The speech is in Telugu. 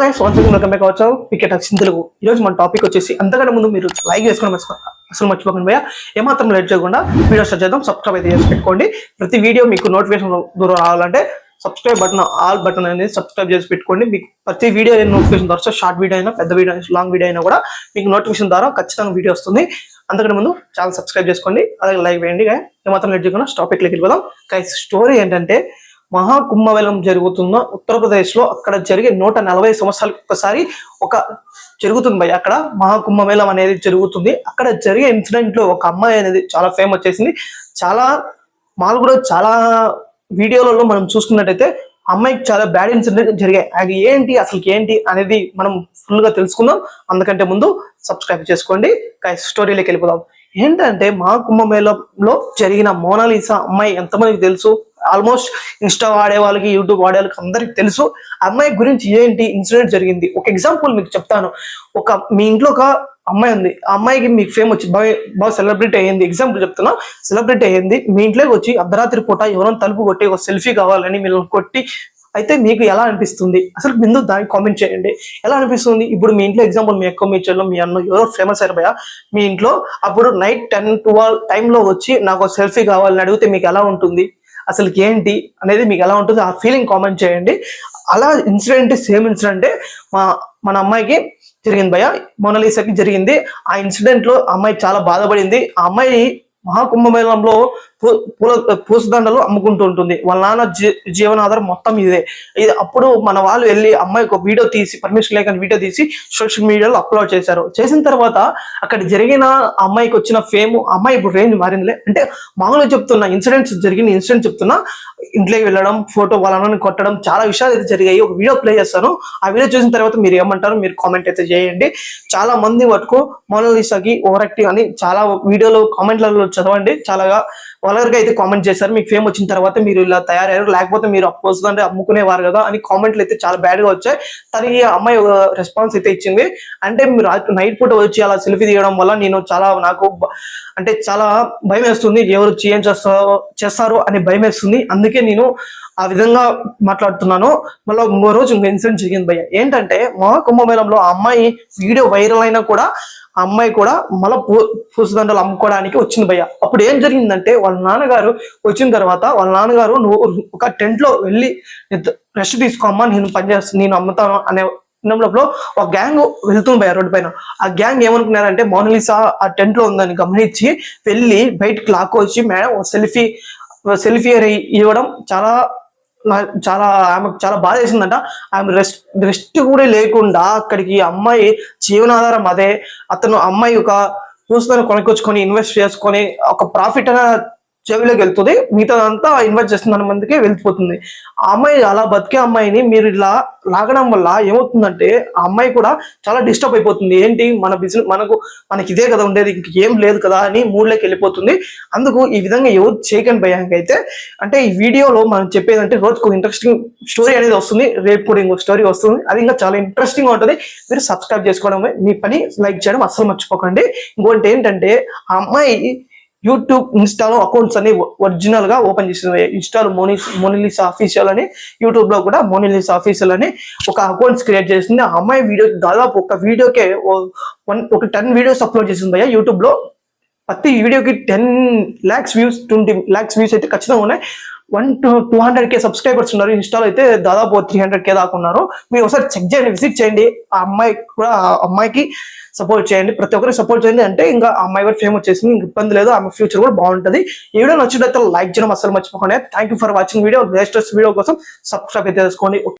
Welcome back our cricket అక్షన్ Telugu. ఈ రోజు మన టాపిక్ వచ్చేసి అంతకంటే ముందు మీరు లైక్ చేసుకోవడం అసలు మర్చిపోకండి భయ్య. ఏమాత్రం లేట్ చేయకుండా వీడియో స్టార్ట్ చేద్దాం. సబ్స్క్రైబ్ అయితే చేసి పెట్టుకోండి. ప్రతి వీడియో మీకు నోటిఫికేషన్ దూరం రావాలంటే సబ్స్క్రైబ్ బటన్ ఆల్ బటన్ అనేది సబ్స్క్రైబ్ చేసి పెట్టుకోండి. మీకు ప్రతి వీడియో నోటిఫికేషన్ ద్వారా షార్ట్ వీడియో అయినా పెద్ద వీడియో లాంగ్ వీడియో అయినా కూడా మీకు నోటిఫికేషన్ ద్వారా ఖచ్చితంగా వీడియో వస్తుంది. అంతకంటే ముందు ఛానల్ సబ్స్క్రైబ్ చేసుకోండి, అలాగే లైక్ వేయండి. ఏమాత్రం లేట్ చేయకుండా టాపిక్లోకి వెళ్ళిపోదాం. స్టోరీ ఏంటంటే మహాకుంభమేళం జరుగుతున్న ఉత్తరప్రదేశ్ లో అక్కడ జరిగే 140 సంవత్సరాలకు ఒకసారి ఒక జరుగుతుంది భయ్య. అక్కడ మహాకుంభమేళం అనేది జరుగుతుంది. అక్కడ జరిగే ఇన్సిడెంట్ లో ఒక అమ్మాయి అనేది చాలా ఫేమ్ వచ్చేసింది. చాలా మాలు కూడా చాలా వీడియోలలో మనం చూసుకున్నట్టయితే అమ్మాయికి చాలా బ్యాడ్ ఇన్సిడెంట్ జరిగాయి. అది ఏంటి అసలు ఏంటి అనేది మనం ఫుల్ గా తెలుసుకుందాం. అందుకంటే ముందు సబ్స్క్రైబ్ చేసుకోండి. స్టోరీలోకి వెళ్ళిపోదాం. ఏంటంటే మహాకుంభమేళంలో జరిగిన మోనాలిసా అమ్మాయి ఎంతమందికి తెలుసు? ఆల్మోస్ట్ ఇన్స్టా వాడే వాళ్ళకి, యూట్యూబ్ వాడే వాళ్ళకి అందరికి తెలుసు. అమ్మాయి గురించి ఏంటి ఇన్సిడెంట్ జరిగింది. ఒక ఎగ్జాంపుల్ మీకు చెప్తాను. మీ ఇంట్లో ఒక అమ్మాయి ఉంది. ఆ అమ్మాయికి మీకు ఫేమ్ వచ్చి బాగా సెలబ్రిటీ అయ్యింది. ఎగ్జాంపుల్ చెప్తున్నా, సెలబ్రిటీ అయ్యింది. మీ ఇంట్లోకి వచ్చి అర్ధరాత్రి పూట ఎవరైనా తలుపు కొట్టి ఒక సెల్ఫీ కావాలని మీరు కొట్టి అయితే మీకు ఎలా అనిపిస్తుంది? అసలు ముందు దానికి కామెంట్ చేయండి. ఎలా అనిపిస్తుంది? ఇప్పుడు మీ ఇంట్లో ఎగ్జాంపుల్ మీ అక్క, మీ చెల్లు, మీ అన్న ఎవరో ఫేమస్ అయిపోయా మీ ఇంట్లో, అప్పుడు నైట్ 10-12 టైంలో వచ్చి నాకు సెల్ఫీ కావాలని అడిగితే మీకు ఎలా ఉంటుంది? అసలు ఏంటి అనేది మీకు ఎలా ఉంటుంది? ఆ ఫీలింగ్ కామెంట్ చేయండి. అలా ఇన్సిడెంట్ సేమ్ ఇన్సిడెంట్ మన అమ్మాయికి జరిగింది భయ్య. మోనాలిసాకి జరిగింది. ఆ ఇన్సిడెంట్ లో అమ్మాయి చాలా బాధపడింది. ఆ అమ్మాయి మహాకుంభమేళంలో పూసదండలు అమ్ముకుంటూ ఉంటుంది. వాళ్ళ నాన్న జీవనాధారం మొత్తం ఇదే. అప్పుడు మన వాళ్ళు వెళ్ళి అమ్మాయికి ఒక వీడియో తీసి, పర్మిషన్ లేకుండా వీడియో తీసి సోషల్ మీడియాలో అప్లోడ్ చేశారు. చేసిన తర్వాత అక్కడ జరిగిన అమ్మాయికి వచ్చిన ఫేమ్, అమ్మాయి ఇప్పుడు రేంజ్ మారిందిలే. అంటే మామూలుగా చెప్తున్నా, ఇన్సిడెంట్ చెప్తున్నా. ఇంట్లోకి వెళ్ళడం, ఫోటో వాళ్ళని కొట్టడం, చాలా విషయాలు అయితే జరిగాయి. ఒక వీడియో ప్లే చేస్తాను. ఆ వీడియో చూసిన తర్వాత మీరు ఏమంటారు మీరు కామెంట్ అయితే చేయండి. చాలా మంది వరకు మోనాలిసాకి ఓవర్ యాక్టింగ్ అని చాలా వీడియోలో కామెంట్లలో చదవండి. చాలా వలర్గా అయితే కామెంట్ చేశారు. మీకు ఫేమ్ వచ్చిన తర్వాత మీరు ఇలా తయారయ్యారు, లేకపోతే మీరు అంటే అమ్ముకునేవారు కదా అని కామెంట్లు అయితే చాలా బ్యాడ్ గా వచ్చాయి. తనకి అమ్మాయి రెస్పాన్స్ అయితే ఇచ్చింది. అంటే మీరు నైట్ పూట వచ్చి అలా సెల్ఫీ తీయడం వల్ల నాకు అంటే చాలా భయం వేస్తుంది. ఎవరు ఏం చేస్తారో అని భయం వేస్తుంది. అందుకే నేను ఆ విధంగా మాట్లాడుతున్నాను. మళ్ళీ ఇంకో రోజు ఇంకో ఇన్సిడెంట్ జరిగింది భయ్య. ఏంటంటే మహాకుంభమేళంలో ఆ అమ్మాయి వీడియో వైరల్ అయినా కూడా ఆ అమ్మాయి కూడా మళ్ళీ పూసదండలు అమ్ముకోవడానికి వచ్చింది భయ్య. అప్పుడు ఏం జరిగిందంటే వాళ్ళ నాన్నగారు వచ్చిన తర్వాత వాళ్ళ నాన్నగారు నువ్వు ఒక టెంట్ లో వెళ్ళి రెస్ట్ తీసుకోమ్మా, నేను అమ్ముతాను అనే లోపల ఒక గ్యాంగ్ వెళ్తుంది భయ్య రోడ్డు పైన. ఆ గ్యాంగ్ ఏమనుకున్నారంటే మోనాలిసా ఆ టెంట్ లో ఉందని గమనించి వెళ్ళి బయటకు లాక్కొచ్చి మేడం సెల్ఫీ ఇవ్వడం ఆమెకు చాలా బాధ వేసిందంట. ఆమె రెస్ట్ కూడా లేకుండా అక్కడికి అమ్మాయి జీవనాధారం అదే. అమ్మాయి ఒక పూసలను కొనుక్కొచ్చుకొని ఇన్వెస్ట్ చేసుకొని ఒక ప్రాఫిట్ అనే చెవిలోకి వెళ్తుంది. మిగతాదంతా ఇన్వెస్ట్ చేస్తున్న మందికే వెళ్ళిపోతుంది. ఆ అమ్మాయి అలా బతికే అమ్మాయిని మీరు ఇలా లాగడం వల్ల ఏమవుతుందంటే ఆ అమ్మాయి కూడా చాలా డిస్టర్బ్ అయిపోతుంది. ఏంటి మన బిజినెస్ మనకి ఇదే కదా ఉండేది, ఇంకేం లేదు కదా అని మూడ్లోకి వెళ్ళిపోతుంది. అందుకు ఈ విధంగా ఎవరు చేయకండి భయానికైతే. అంటే ఈ వీడియోలో మనం చెప్పేదంటే రోజుకు ఇంట్రెస్టింగ్ స్టోరీ అనేది వస్తుంది. రేపు కూడా ఇంకో స్టోరీ వస్తుంది. అది ఇంకా చాలా ఇంట్రెస్టింగ్ గా ఉంటుంది. మీరు సబ్స్క్రైబ్ చేసుకోవడమే మీ పని, లైక్ చేయడం అస్సలు మర్చిపోకండి. ఇంకోటి ఏంటంటే ఆ అమ్మాయి యూట్యూబ్, ఇన్స్టాలో అకౌంట్స్ అన్ని ఒరిజినల్ గా ఓపెన్ చేసింది. ఇన్స్టాలో మోనాలిసా అఫీషియల్ అని, యూట్యూబ్ లో కూడా మోనాలిసా అఫీషియల్ అని ఒక అకౌంట్స్ క్రియేట్ చేసింది. ఆ అమ్మాయి వీడియో దాదాపు ఒక వీడియోకే ఒక 10 వీడియోస్ అప్లోడ్ చేసింది భయ్య యూట్యూబ్ లో. ప్రతి వీడియోకి 10 lakhs వ్యూస్, 20 lakhs వ్యూస్ అయితే ఖచ్చితంగా ఉన్నాయి. 100-200K సబ్స్క్రైబర్స్ ఉన్నారు. ఇన్స్టాలో అయితే దాదాపు 300K దాకా ఉన్నారు. మీరు ఒకసారి చెక్ చేయండి, విజిట్ చేయండి. ఆ అమ్మాయికి సపోర్ట్ చేయండి. ప్రతి ఒక్కరికి సపోర్ట్ చేయండి. అంటే ఇంకా అమ్మాయి కూడా ఫేమ్ వచ్చేసింది, ఇంక ఇబ్బంది లేదు. ఆమె ఫ్యూచర్ కూడా బాగుంటుంది. ఈ వీడియో నచ్చినట్లయితే లైక్ చేయడం అసలు మర్చిపోకండి. Thank you for watching video. Latest video కోసం సబ్స్క్రైబ్ అయితే చేసుకోండి.